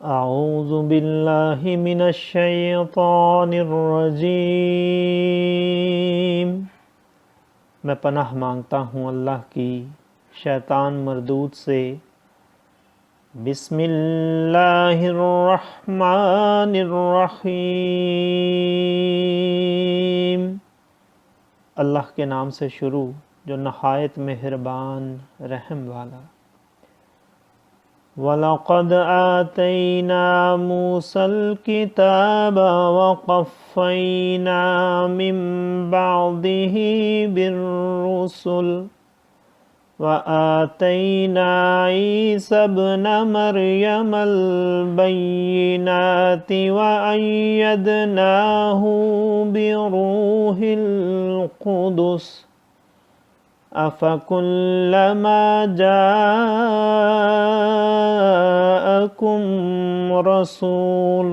اعوذ باللہ من الشیطان الرجیم، میں پناہ مانگتا ہوں اللہ کی شیطان مردود سے۔ بسم اللہ الرحمن الرحیم، اللہ کے نام سے شروع جو نہایت مہربان رحم والا۔ وَلَقَدْ آتَيْنَا مُوسَى الْكِتَابَ وَقَفَّيْنَا مِن بَعْدِهِ بِالرُّسُلِ وَآتَيْنَا عِيسَى ابْنَ مَرْيَمَ الْبَيِّنَاتِ وَأَيَّدْنَاهُ بِرُوحِ الْقُدُسِ أَفَكُلَّمَا جَاءَكُمْ رَسُولٌ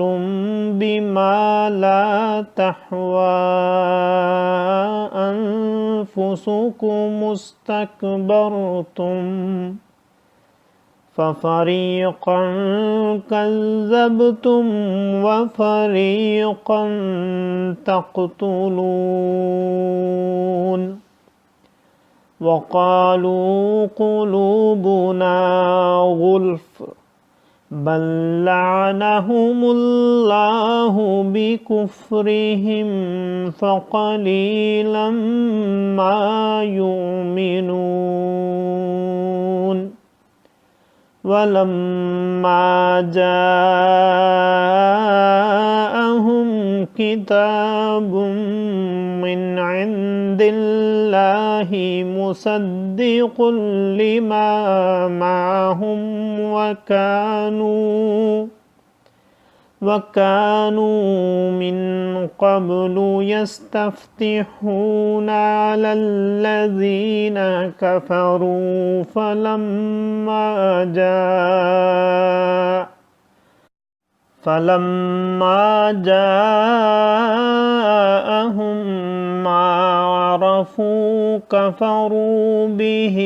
بِمَا لَا تَهْوَىٰ أَنفُسُكُمُ اسْتَكْبَرْتُمْ فَفَرِيقًا كَذَّبْتُمْ وَفَرِيقًا تَقْتُلُونَ وَقَالُوا قُلُوبُنَا غُلْفٌ بَل لَّعَنَهُمُ اللَّهُ بِكُفْرِهِمْ فَقَلِيلًا مَّا يُؤْمِنُونَ وَلَمَّا جَاءَهُمْ كِتَابٌ مِّنْ عِندِ اللَّهِ مُصَدِّقٌ لِّمَا مَعَهُمْ وَكَانُوا مِن قَبْلُ يَسْتَفْتِحُونَ عَلَى الَّذِينَ كَفَرُوا فَلَمَّا جَاءَهُم مَّا عَرَفُوا كَفَرُوا بِهِ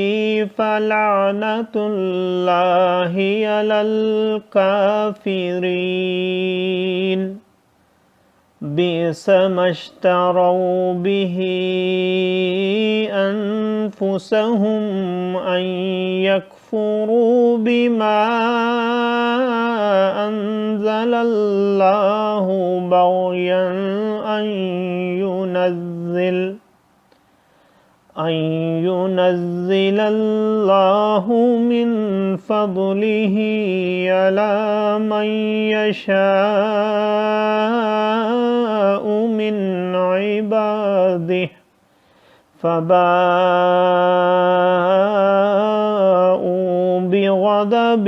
فَلَعْنَةُ اللَّهِ عَلَى الْكَافِرِينَ بِئْسَ مَا اشْتَرَوْا بِهِ أَنفُسَهُمْ أَن يَكْفُرُوا بِمَا أَنزَلَ اللَّهُ بَغْيًا أن ينزل الله من فضله على من يشاء من عباده فباءوا بغضب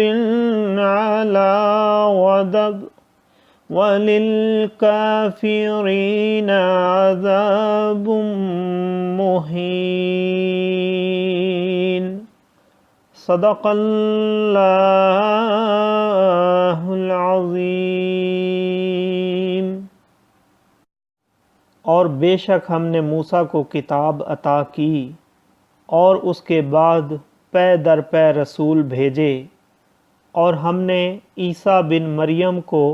على غضب وَلِلْكَافِرِينَ عَذَابٌ مُّهِينٌ۔ صدق اللہ العظیم۔ اور بے شک ہم نے موسیٰ کو کتاب عطا کی اور اس کے بعد پے در پے رسول بھیجے، اور ہم نے عیسیٰ بن مریم کو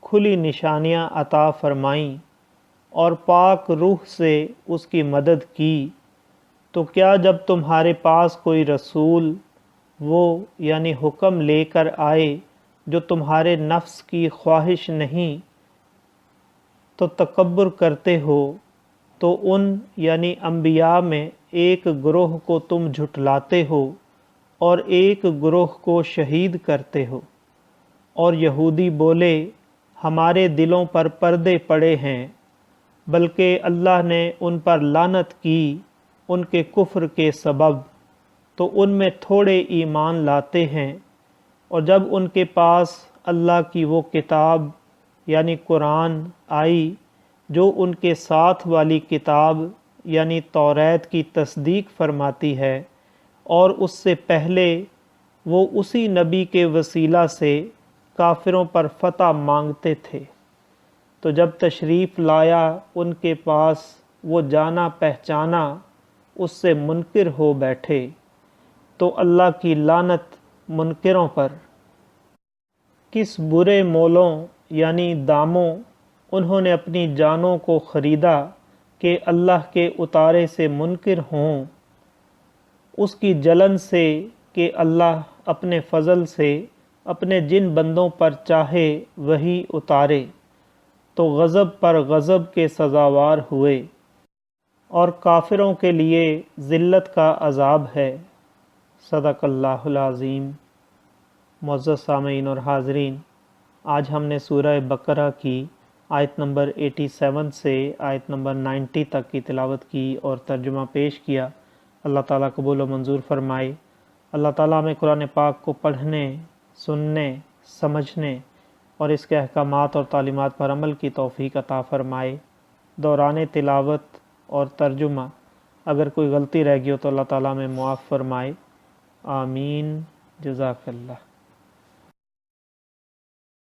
کھلی نشانیاں عطا فرمائیں اور پاک روح سے اس کی مدد کی۔ تو کیا جب تمہارے پاس کوئی رسول وہ یعنی حکم لے کر آئے جو تمہارے نفس کی خواہش نہیں تو تکبر کرتے ہو، تو ان یعنی انبیاء میں ایک گروہ کو تم جھٹلاتے ہو اور ایک گروہ کو شہید کرتے ہو۔ اور یہودی بولے ہمارے دلوں پر پردے پڑے ہیں، بلکہ اللہ نے ان پر لعنت کی ان کے کفر کے سبب، تو ان میں تھوڑے ایمان لاتے ہیں۔ اور جب ان کے پاس اللہ کی وہ کتاب یعنی قرآن آئی جو ان کے ساتھ والی کتاب یعنی توریت کی تصدیق فرماتی ہے، اور اس سے پہلے وہ اسی نبی کے وسیلہ سے کافروں پر فتح مانگتے تھے، تو جب تشریف لایا ان کے پاس وہ جانا پہچانا اس سے منکر ہو بیٹھے، تو اللہ کی لعنت منکروں پر کس برے مولوں یعنی داموں انہوں نے اپنی جانوں کو خریدا کہ اللہ کے اتارے سے منکر ہوں، اس کی جلن سے کہ اللہ اپنے فضل سے اپنے جن بندوں پر چاہے وہی اتارے، تو غضب پر غضب کے سزاوار ہوئے، اور کافروں کے لیے ذلت کا عذاب ہے۔ صدق اللہ العظیم۔ معزز سامعین اور حاضرین، آج ہم نے سورہ بقرہ کی آیت نمبر 87 سے آیت نمبر 90 تک کی تلاوت کی اور ترجمہ پیش کیا۔ اللہ تعالیٰ قبول و منظور فرمائے۔ اللہ تعالیٰ ہمیں قرآن پاک کو پڑھنے، سننے، سمجھنے اور اس کے احکامات اور تعلیمات پر عمل کی توفیق عطا فرمائے۔ دوران تلاوت اور ترجمہ اگر کوئی غلطی رہ گئی ہو تو اللہ تعالیٰ ہمیں معاف فرمائے۔ آمین۔ جزاک اللہ۔